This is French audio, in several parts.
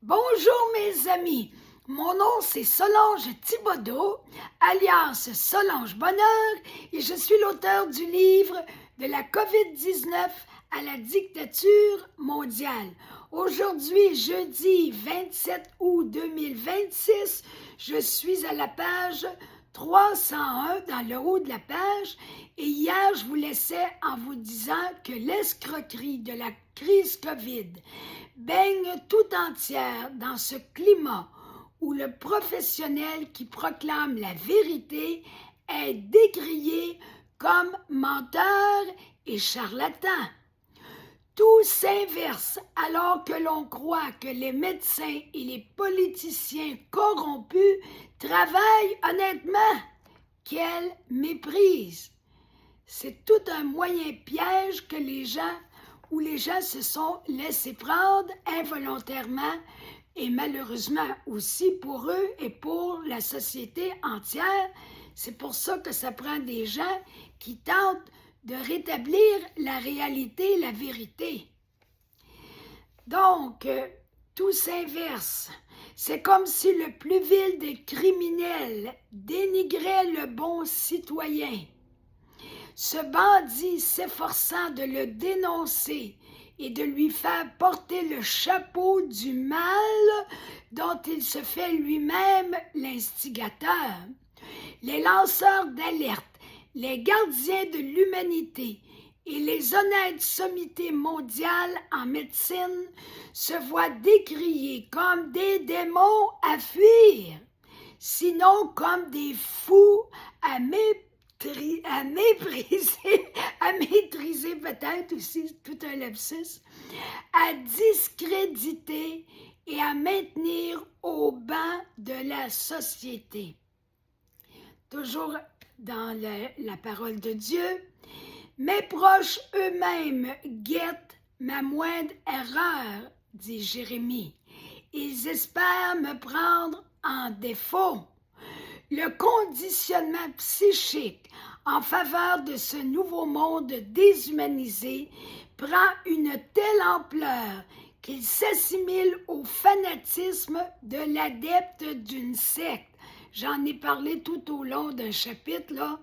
Bonjour mes amis, mon nom c'est Solange Thibodeau, alias Solange Bonheur, et je suis l'auteur du livre de la COVID-19 à la dictature mondiale. Aujourd'hui, jeudi 27 août 2026, je suis à la page 301 dans le haut de la page, et hier je vous laissais en vous disant que l'escroquerie de la crise COVID baigne tout entière dans ce climat où le professionnel qui proclame la vérité est décrié comme menteur et charlatan. Tout s'inverse alors que l'on croit que les médecins et les politiciens corrompus travaillent honnêtement. Quelle méprise! C'est tout un moyen piège que les gens se sont laissés prendre involontairement et malheureusement aussi pour eux et pour la société entière. C'est pour ça que ça prend des gens qui tentent de rétablir la réalité, la vérité. Donc, tout s'inverse. C'est comme si le plus vil des criminels dénigrait le bon citoyen. Ce bandit s'efforçant de le dénoncer et de lui faire porter le chapeau du mal dont il se fait lui-même l'instigateur. Les lanceurs d'alerte, les gardiens de l'humanité et les honnêtes sommités mondiales en médecine se voient décriés comme des démons à fuir, sinon comme des fous à maîtriser peut-être aussi, tout un lapsus, à discréditer et à maintenir au banc de la société. Toujours dans la parole de Dieu, mes proches eux-mêmes guettent ma moindre erreur, dit Jérémie. Ils espèrent me prendre en défaut. Le conditionnement psychique en faveur de ce nouveau monde déshumanisé prend une telle ampleur qu'il s'assimile au fanatisme de l'adepte d'une secte. J'en ai parlé tout au long d'un chapitre, là.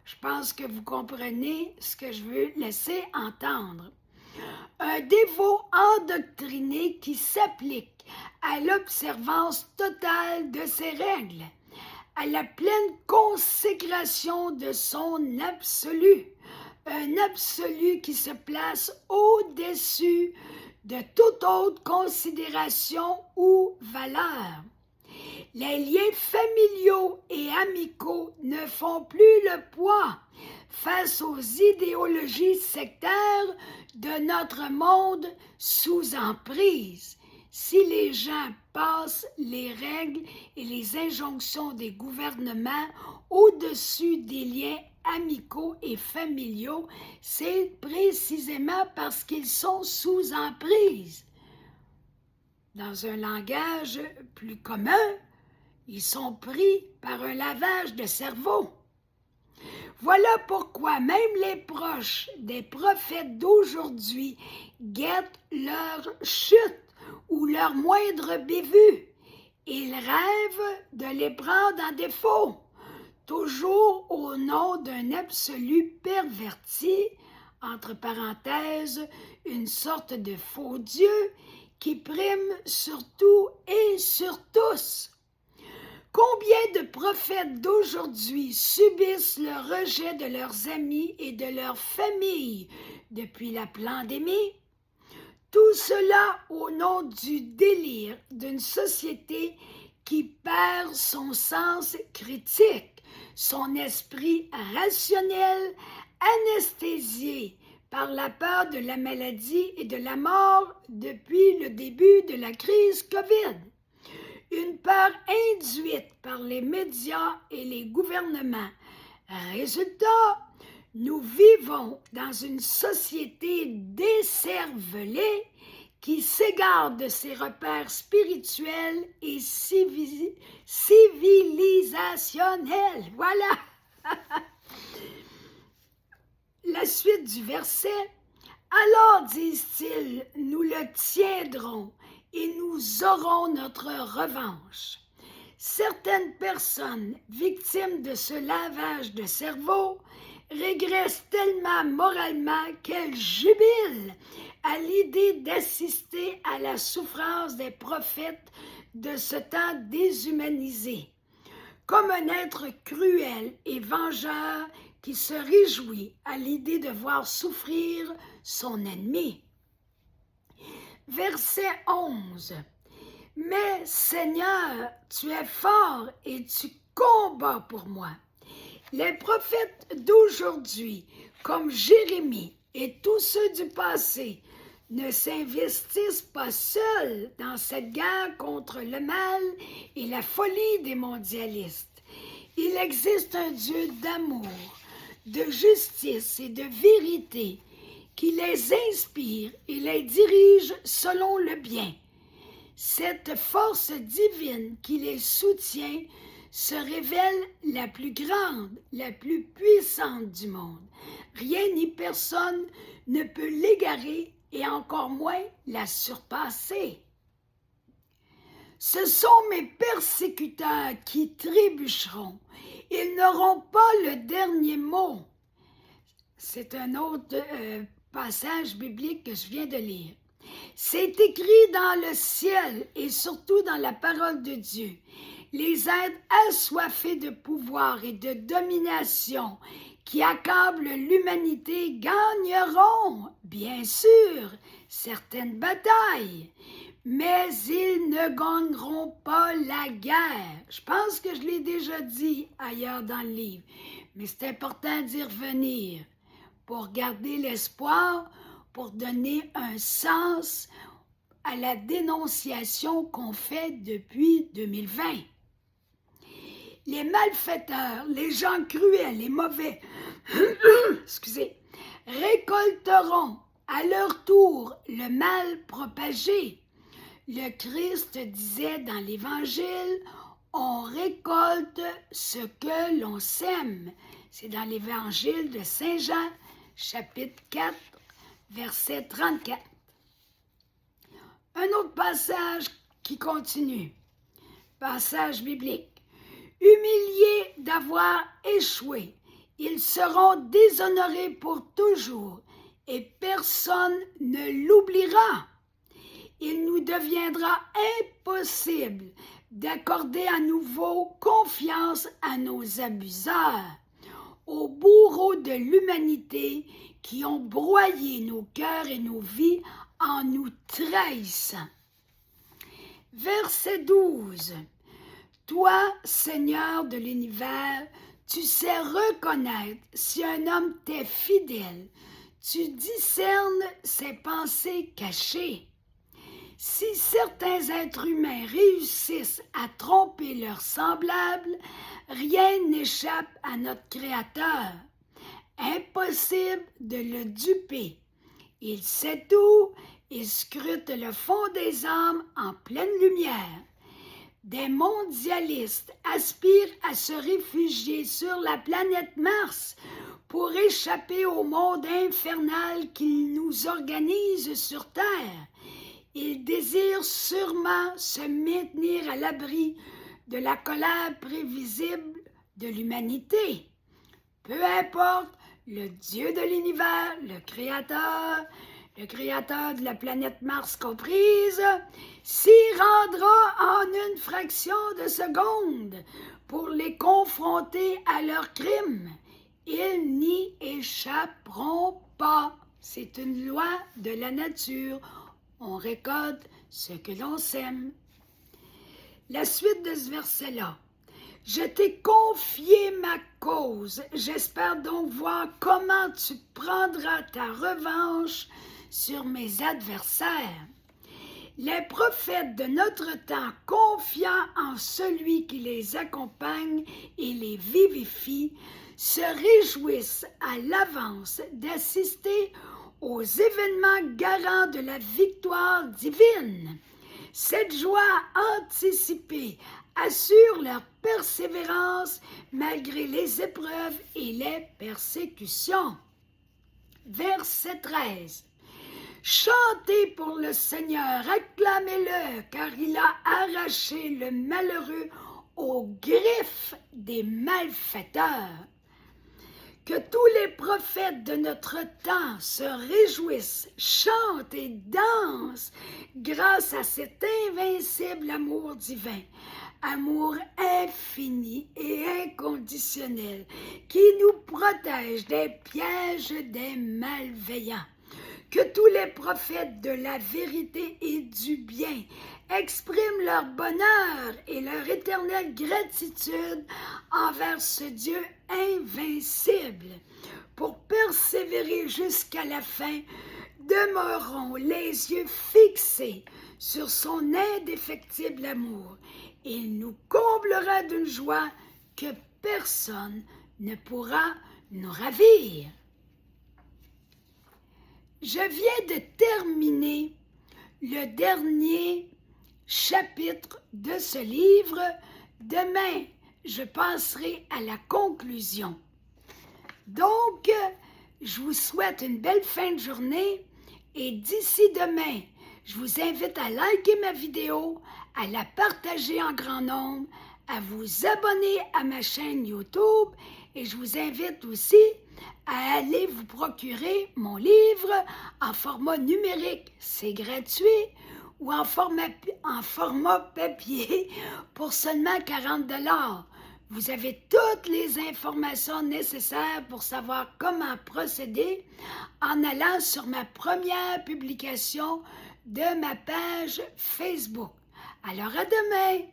Je pense que vous comprenez ce que je veux laisser entendre. Un dévot endoctriné qui s'applique à l'observance totale de ses règles, à la pleine consécration de son absolu, un absolu qui se place au-dessus de toute autre considération ou valeur. Les liens familiaux et amicaux ne font plus le poids face aux idéologies sectaires de notre monde sous emprise. Si les gens passent les règles et les injonctions des gouvernements au-dessus des liens amicaux et familiaux, c'est précisément parce qu'ils sont sous emprise. Dans un langage plus commun, ils sont pris par un lavage de cerveau. Voilà pourquoi même les proches des prophètes d'aujourd'hui guettent leur chute ou leur moindre bévue. Ils rêvent de les prendre en défaut, toujours au nom d'un absolu perverti, entre parenthèses, une sorte de faux Dieu qui prime sur tout et sur tous. Combien de prophètes d'aujourd'hui subissent le rejet de leurs amis et de leurs familles depuis la pandémie? Tout cela au nom du délire d'une société qui perd son sens critique, son esprit rationnel, anesthésié par la peur de la maladie et de la mort depuis le début de la crise COVID. Une peur induite par les médias et les gouvernements. Résultat, nous vivons dans une société décervelée qui s'égare de ses repères spirituels et civilisationnels. Voilà! La suite du verset. Alors, disent-ils, nous le tiendrons et nous aurons notre revanche. Certaines personnes victimes de ce lavage de cerveau régressent tellement moralement qu'elles jubilent à l'idée d'assister à la souffrance des prophètes de ce temps déshumanisé, comme un être cruel et vengeur qui se réjouit à l'idée de voir souffrir son ennemi. Verset 11. Mais Seigneur, tu es fort et tu combats pour moi. Les prophètes d'aujourd'hui, comme Jérémie et tous ceux du passé, ne s'investissent pas seuls dans cette guerre contre le mal et la folie des mondialistes. Il existe un Dieu d'amour, de justice et de vérité qui les inspire et les dirige selon le bien. Cette force divine qui les soutient se révèle la plus grande, la plus puissante du monde. Rien ni personne ne peut l'égarer et encore moins la surpasser. Ce sont mes persécuteurs qui trébucheront. Ils n'auront pas le dernier mot. C'est un autre passage biblique que je viens de lire. C'est écrit dans le ciel et surtout dans la parole de Dieu. Les êtres assoiffés de pouvoir et de domination qui accablent l'humanité gagneront, bien sûr, certaines batailles, mais ils ne gagneront pas la guerre. Je pense que je l'ai déjà dit ailleurs dans le livre, mais c'est important d'y revenir pour garder l'espoir, pour donner un sens à la dénonciation qu'on fait depuis 2020. Les malfaiteurs, les gens cruels et mauvais, récolteront à leur tour le mal propagé. Le Christ disait dans l'Évangile, on récolte ce que l'on sème. C'est dans l'Évangile de Saint Jean, chapitre 4, verset 34. Un autre passage qui continue, passage biblique. Humiliés d'avoir échoué, ils seront déshonorés pour toujours et personne ne l'oubliera. Il nous deviendra impossible d'accorder à nouveau confiance à nos abuseurs, aux bourreaux de l'humanité qui ont broyé nos cœurs et nos vies en nous trahissant. Verset 12. Toi, Seigneur de l'univers, tu sais reconnaître si un homme t'est fidèle. Tu discernes ses pensées cachées. Si certains êtres humains réussissent à tromper leurs semblables, rien n'échappe à notre Créateur. Impossible de le duper. Il sait tout et scrute le fond des âmes en pleine lumière. Des mondialistes aspirent à se réfugier sur la planète Mars pour échapper au monde infernal qu'ils nous organisent sur Terre. Ils désirent sûrement se maintenir à l'abri de la colère prévisible de l'humanité. Peu importe, le Dieu de l'univers, le Créateur de la planète Mars comprise, s'y rendra en une fraction de seconde pour les confronter à leurs crimes. Ils n'y échapperont pas. C'est une loi de la nature. On récolte ce que l'on sème. La suite de ce verset-là. Je t'ai confié ma cause. J'espère donc voir comment tu prendras ta revanche sur mes adversaires. Les prophètes de notre temps, confiant en celui qui les accompagne et les vivifie, se réjouissent à l'avance d'assister aux événements garants de la victoire divine. Cette joie anticipée assure leur persévérance malgré les épreuves et les persécutions. Verset 13. Chantez pour le Seigneur, acclamez-le, car il a arraché le malheureux aux griffes des malfaiteurs. Que tous les prophètes de notre temps se réjouissent, chantent et dansent grâce à cet invincible amour divin, amour infini et inconditionnel qui nous protège des pièges des malveillants. Que tous les prophètes de la vérité et du bien expriment leur bonheur et leur éternelle gratitude envers ce Dieu invincible. Pour persévérer jusqu'à la fin, demeurons les yeux fixés sur son indéfectible amour. Il nous comblera d'une joie que personne ne pourra nous ravir. Je viens de terminer le dernier chapitre de ce livre. Demain, je passerai à la conclusion. Donc, je vous souhaite une belle fin de journée et d'ici demain, je vous invite à liker ma vidéo, à la partager en grand nombre, à vous abonner à ma chaîne YouTube et je vous invite aussi à aller vous procurer mon livre en format numérique, c'est gratuit, ou en format papier pour seulement 40 $. Vous avez toutes les informations nécessaires pour savoir comment procéder en allant sur ma première publication de ma page Facebook. Alors à demain!